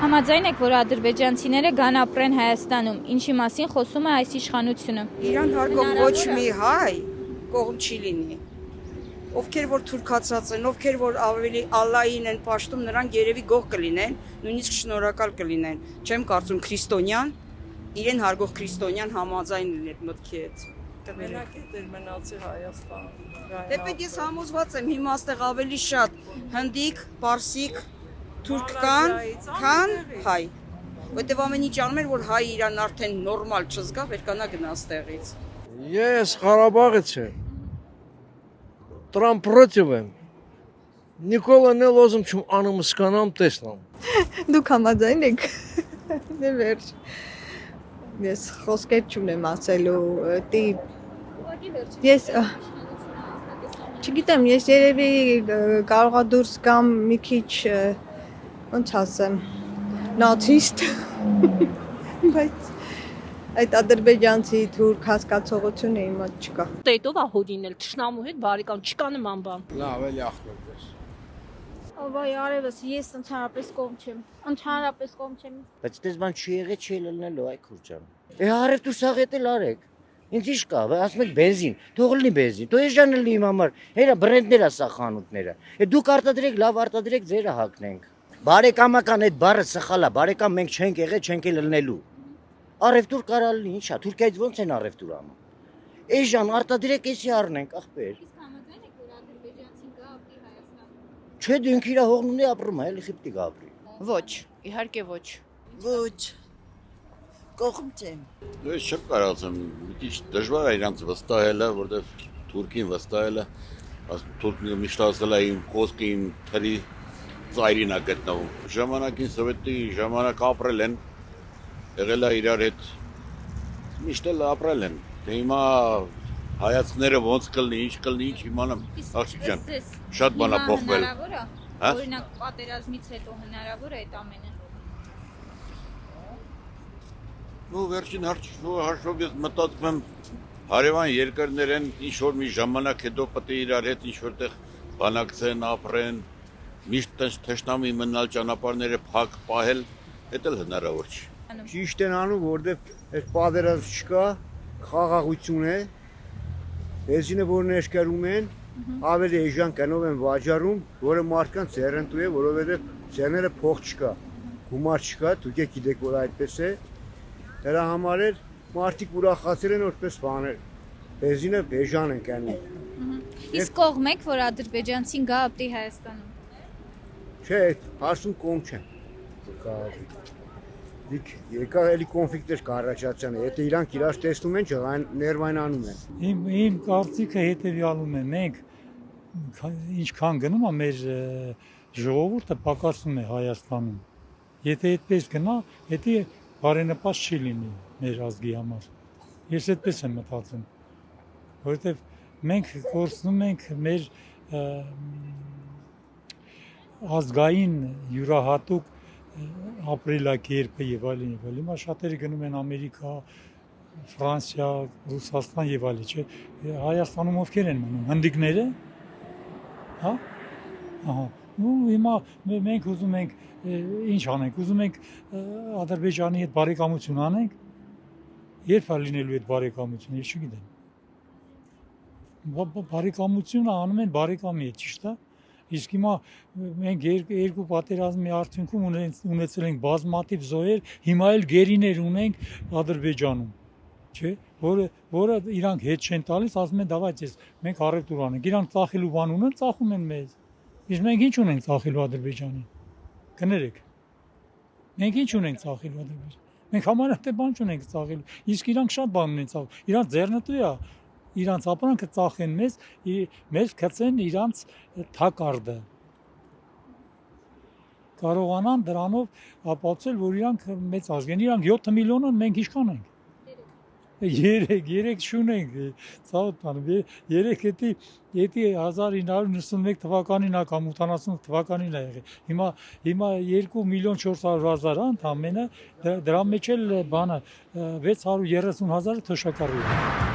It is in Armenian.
Համաձայն եք, որ ադրբեջանցիները գան ապրեն Հայաստանում, ինչի մասին խոսում է այս իշխանությունը։ Իրան հարգող ոչ մի հայ կողմ չի լինի։ Ովքեր որ թուրքացած են, ովքեր որ ավելի Ալլահին են պաշտում, նրանք երևի գող կլինեն, նույնիսկ շնորհակալ կլինեն։ Չեմ կարծում քրիստոնյան, իրեն հարգող քրիստոնյան համաձայն լինի այդ մտքի հետ։ Մենակ է դեր մնացի Հայաստանում։ Դեպետ ես համոզված եմ հիմա այստեղ ավելի շատ հնդիկ, պարսիկ, թուրք կան, քան հայ։ Որտեվ ամեն ինչ անում են, որ հայ իրան արդեն նորմալ չզգա, վերկանա գնա այստեղից։ Ես Ղարաբաղից եմ։ Տրամ против եմ։ Նիկոլան էլ ոզում չում անումը սկանամ տեսնամ։ Դուք համաձայն եք։ Դե վերջ։ Ես խոսքեր չունեմ ասելու, ես չգիտեմ, ես երևի կարողա դուրս գամ մի քիչ, ոնց ասեմ, նացիստ, բայց այդ ադրբեջանցի թուրք հասկացողությունը իմ մոտ չկա։ Տետով է հոդինել, թշնամու հետ բարեկամ, չկա նման բան։ Լավ էլի ախորդ ես։ Ավայ արևս, ես ընդհանրապես կողմ չեմ։ Բայց դες բան չի եղել, չի լինելու այ քուրջան։ Արև դու սաղ էլ արեք։ Ինձ ինչ կա, ասում եք բենզին, թող լինի բենզին, թող էժան լինի իմ համար, հերա բրենդներ է սա խանութները։ Դուք արտադրեք, լավ արտադրեք, ձերը հագնենք։ Բարեկամական այդ բառը սխալ է, բարեկամ մենք չենք եղել, չենք էլ լինելու։ Արևտուր կարա լինի, ինչա, Թուրքիայից ո՞նց են արևտուր անում։ Էժան արտադրեք, էսի առնենք, ախպեր։ Իսկ համաձայն եք, որ ադրբեջանցին գա ապրի Հայաստանում։ Չէ, դու ինքը իր հողն ունի ապրում է, էլի խիպտի գաբրի։ Ոչ, իհարկե ոչ։ Ոչ։ Կողմ չեմ։ Ես չեմ կարող ասեմ, մի դժվար է իրանց վստահելը, որտեվ Թուրքին վստահելը, Թուրքն միշտ ասել է իմ խոսքը իմ թրի ծայրին է գտնվում։ Ժամանակին սովետի ժամանակ ապրել են, եղել է իրար հետ, միշտ էլ ապրել են։ Դե հիմա հայացքները ոնց կլինի, ինչ կլինի, ինչ իմանամ, աղջիկ ջան, շատ բան է փոխվել։ Օրինակ պատերազմից հետո հնարավոր է այդ ամենը։ Ու վերջին հաշվով ես մտածում եմ հարևան երկրներ են ինչ-որ մի ժամանակ հետո պետք է իրար հետ ինչ-որտեղ բանակցեն, ապրեն, միշտ թշնամի մնալ ճանապարհները փակ պահել, դա էլ հնարավոր չի։ Ճիշտ են անում, որտեղ այս պատերազմ չկա, խաղաղություն է։ Բենզինը որ ներկայացում են, ավելի էժան կանով են վաճառում, որը մարդկանց ձեռնտու է, որովհետև ձեռները փող չկա, գումար չկա, դուք գիտեք, որ այդպես է։ Դրա համար էլ մարդիկ ուրախացել են որպես բաներ։ Բենզինը էժան են կանում։ Իսկ կողմ եք, որ ադրբեջանցին գա ապրի Հայաստանում։ Չէ, հարցում կողմ չեմ։ Դիք եկա էլի կոնֆլիկտեր կառաջացան, եթե իրանք իրար տեսնում են, ներվայնանում են։ Իմ կարծիքը հետևյալում է, մենք ինչքան գնում է մեր ժողովուրդը պակասում է Հայաստանում։ Եթե այդպես գնա, դա բարենպաստ չի լինի մեր ազգի համար։ Ես այդպես եմ մտածում, որովհետև մենք կորցնում ենք մեր ազգային յուրահատուկ ապրելակերպը եւ այլն եւ այլն։ Հիմա շատերը գնում են Ամերիկա, Ֆրանսիա, Ռուսաստան եւ այլն, չէ։ Հայաստանում ովքեր են մնում, հնդիկները։ Հա։ Ահա։ Ու հիմա մենք ուզում ենք ինչ անենք, ուզում ենք Ադրբեջանի հետ բարեկամություն անենք, երբ է լինելու այդ բարեկամությունը, ես չգիտեմ։ Բարեկամությունը անում են բարեկամի հետ, ճիշտ է։ Իսկ հիմա մենք երկու պատերազմի արդյունքում ունեցել ենք բազմաթիվ զոհեր, հիմա էլ գերիներ ունենք Ադրբեջանում, չէ՞, որը իրանք հետ չեն տալիս, ասում են դավայ մենք առևտուր անենք, իրանք ծախելու բան ունեն, ծախում են մեզ։ Իսկ մենք ինչ ունենք ծախելու Ադրբեջանին։ Կներեք։ Մենք ինչ ունենք ծախելու Ադրբեջան։ Մենք համարյա բան չունենք ծախելու։ Իսկ իրանք շատ բան ունեն ծախ։ Իրանք ձեռնտու է, իրանք ապրանքը ծախեն մեզ գցեն իրանք թակարդը։ Կարողանան դրանով ապացուցել, որ իրանք մեծ ազգ են։ Իրանք 7 միլիոն են, մենք ինչքան ենք։ 3 շունենք, ցավոտ բան, 3 էդի 1991 թվականին կամ 80 թվականին է եղել։ Հիմա 2 միլիոն 400 հազար ընդամենը, դրա մեջ էլ բանը 630 հազարը թոշակառու է։